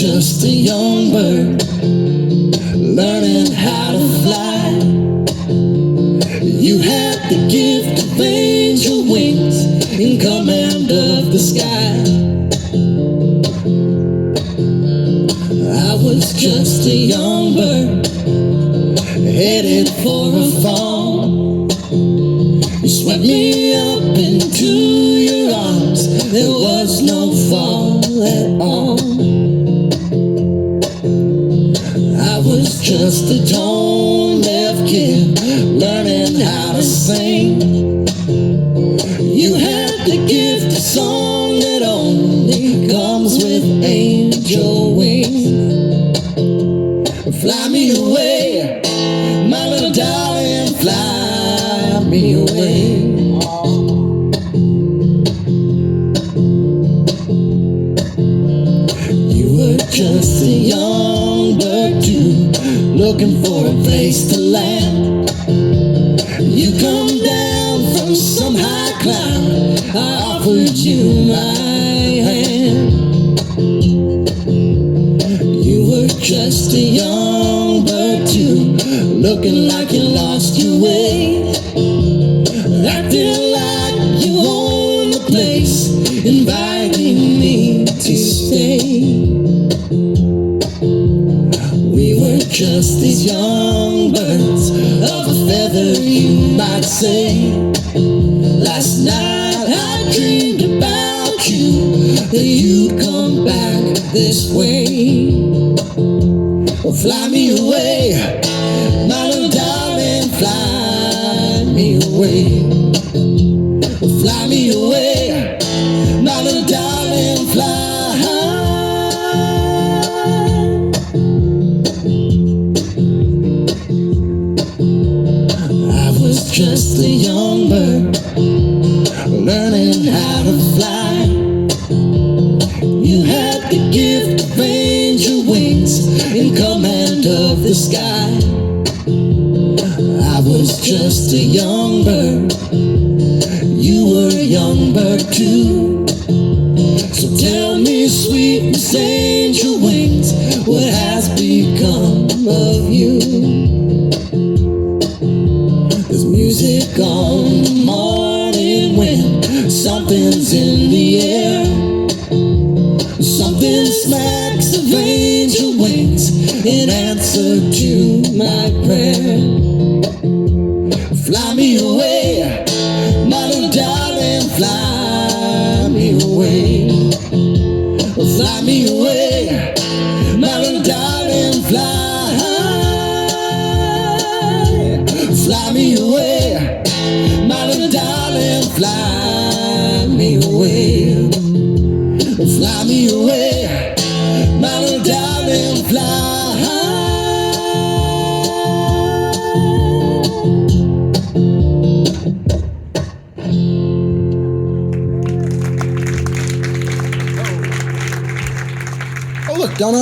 just a young bird learning how to fly. You had the gift of angel wings in command of the sky. I was just a young bird headed for a fall. You swept me up into your arms. There was no fall at all. I was just a tone-deaf kid learning how to sing. You had the gift of song that only comes with angel wings. Fly me away, my little darling, fly me away. You were just a young bird too, looking for a place to land. You come down from some high cloud, I offered you my hand. You were just a young bird too, looking like you lost your way, acting like you own the place, inviting me to stay. We were just these young birds of a feather, you might say. Last night I dreamed about you, that you'd come back this way. Fly me away, my little darling, fly me away. Fly me away, my little darling, fly. I was just a young bird learning how to fly. You had the gift of angel wings in command of the sky. I was just a young bird, you were a young bird too. So tell me, sweet Miss Angel Wings, what has become of you? There's music on the morning wind, something's in the air. Something smacks of angel wings in answer to my prayer. Fly me away, my little darling, fly me away. Fly me away, my little darling, fly. Fly me away, my little darling, fly me away. Fly me away, my little darling, fly. Oh look, Donna.